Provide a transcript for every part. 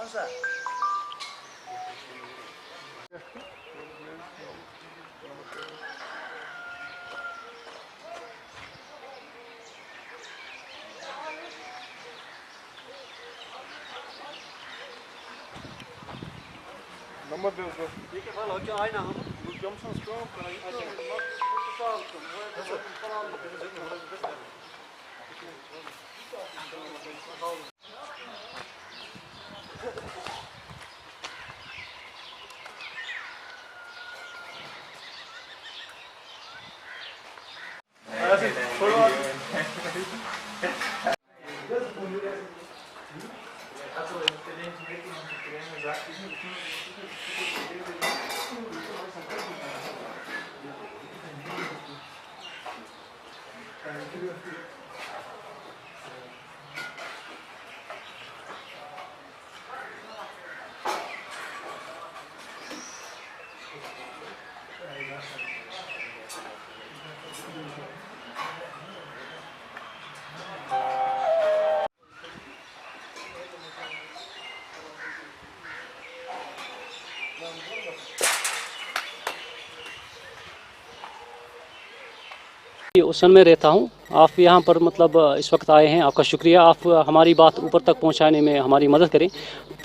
Nummer diyorsun. Peki falan hoca aynı ama. Bu camsın sıkıyorum. उसन में रहता हूँ। आप यहाँ पर मतलब इस वक्त आए हैं, आपका शुक्रिया। आप हमारी बात ऊपर तक पहुँचाने में हमारी मदद करें।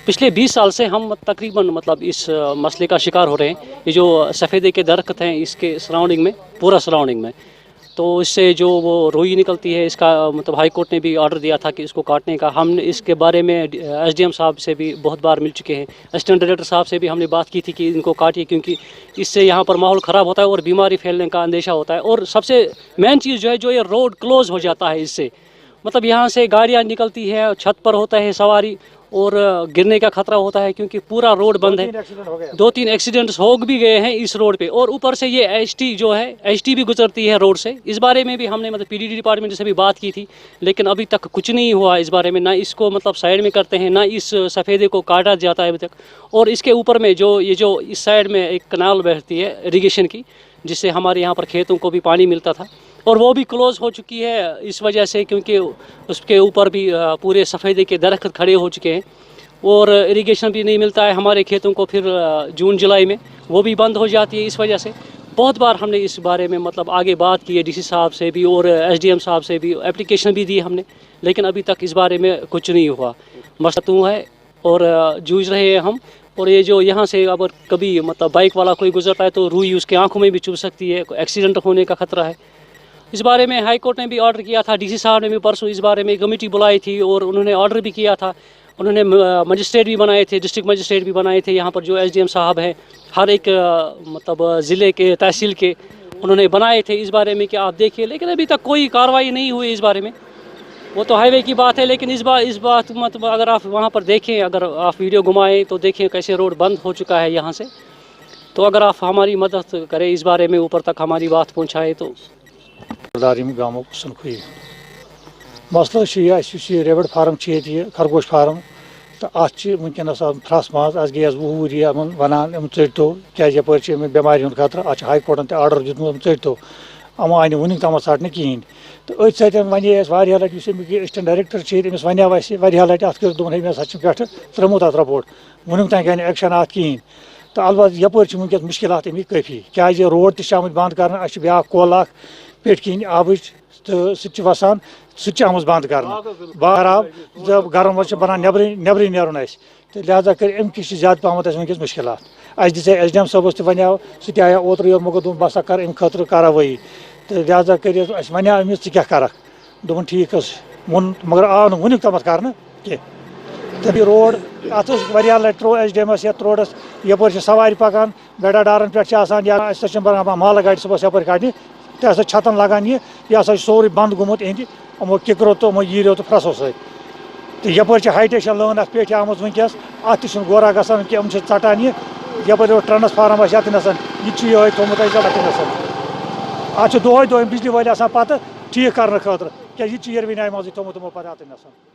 पिछले 20 साल से हम तकरीबन मतलब इस मसले का शिकार हो रहे हैं। ये जो सफ़ेदे के दरख्त हैं इसके सराउंडिंग में, पूरा सराउंडिंग में, तो इससे जो वो रुई निकलती है, इसका मतलब हाई कोर्ट ने भी ऑर्डर दिया था कि इसको काटने का। हमने इसके बारे में एसडीएम साहब से भी बहुत बार मिल चुके हैं। असिस्टेंट डायरेक्टर साहब से भी हमने बात की थी कि इनको काटिए, क्योंकि इससे यहाँ पर माहौल ख़राब होता है और बीमारी फैलने का अंदेशा होता है। और सबसे मेन चीज़ जो है, जो ये रोड क्लोज़ हो जाता है इससे, मतलब यहाँ से गाड़ियाँ निकलती है, छत पर होता है सवारी और गिरने का खतरा होता है, क्योंकि पूरा रोड बंद है। 2-3 एक्सीडेंट्स हो भी गए हैं इस रोड पे। और ऊपर से ये एचटी जो है, एचटी भी गुजरती है रोड से। इस बारे में भी हमने मतलब पीडीडी डिपार्टमेंट से भी बात की थी, लेकिन अभी तक कुछ नहीं हुआ इस बारे में। ना इसको मतलब साइड में करते हैं, ना इस सफ़ेदे को काटा जाता है अभी तक। और इसके ऊपर में जो इस साइड में एक कनाल बहती है इरीगेशन की, जिससे हमारे यहाँ पर खेतों को भी पानी मिलता था, और वो भी क्लोज़ हो चुकी है इस वजह से, क्योंकि उसके ऊपर भी पूरे सफ़ेदे के दरख्त खड़े हो चुके हैं और इरिगेशन भी नहीं मिलता है हमारे खेतों को। फिर जून जुलाई में वो भी बंद हो जाती है। इस वजह से बहुत बार हमने इस बारे में मतलब आगे बात की है, डीसी साहब से भी और एसडीएम साहब से भी एप्लीकेशन भी दी हमने, लेकिन अभी तक इस बारे में कुछ नहीं हुआ। मसला है और जूझ रहे हैं हम। और ये जो यहाँ से अगर कभी मतलब बाइक वाला कोई गुजरता है तो रुई उसके आँखों में भी चुभ सकती है, एक्सीडेंट होने का खतरा है। इस बारे में हाई कोर्ट ने भी ऑर्डर किया था। डीसी साहब ने भी परसों इस बारे में कमेटी बुलाई थी और उन्होंने ऑर्डर भी किया था। उन्होंने मजिस्ट्रेट भी बनाए थे, डिस्ट्रिक्ट मजिस्ट्रेट भी बनाए थे। यहाँ पर जो एसडीएम साहब हैं, हर एक मतलब ज़िले के, तहसील के उन्होंने बनाए थे इस बारे में कि आप देखिए, लेकिन अभी तक कोई कार्रवाई नहीं हुई इस बारे में। वो तो हाईवे की बात है, लेकिन इस बात मतलब अगर आप वहाँ पर देखें, अगर आप वीडियो घुमाएं तो देखें कैसे रोड बंद हो चुका है यहाँ से। तो अगर आप हमारी मदद करें इस बारे में, ऊपर तक हमारी बात पहुँचाएँ तो। गाँव सुनखुई मसला रेबड़ फार्म खरगोश फार्म तो वनकस फ्रस मज गैस बूर वन चो क्या बेमारी खतरा अ हाई कोर्टन आर्डर दिखुत चो अमो आन वन तम षटने कहें तो अथ वे लटि असिस्टेंट डायरेक्टर अमिस वन लटि अत मे पे त्रोमुत अत रपोट वन तक गई एक्शन अत कहें तो अलबत् यपर वनकस मुश्किल अमिक काफ़ी क्या रोड तम बंद कर ब्या कोल पेट किन आब तो सह वसान सह बंद कर खराब जब गर्म मज बनान नबरी नेरुन तो लिहाजा कर अमिक ज्यादा पहम वनकस मुश्किल दिशा एसडीएम साहबस वनो सह आया ओतर योर मगर दोप बस कर अमि खतर कार्रवाई तो लिहाजा कर वनो अमिस क्या कर दोपन ठीक वोन मगर आव न वुनिक तम कर तभी रोड अत लटि त्रो एसडीएमस ये रोडस यपर सवारी पकान बेडाडारन पे या बनान माल गाड़ी सुबह यपर कड़ने तो हसा छतन लगान यह हसा सोरे बंद गुमुत अहद यमो किकरो तो यीरो तो फ्रसो सत तो यपर हाई टेंशन लाइन अत पे आम वनकस अत गोरा गसान कि षटान यपर ट्रांसफार्म यतनस ये थोमुत अत दोहे बिजली वाले पत् ठीक कर खतर क्या चीर वन आय मज थोमुत पे अतनस।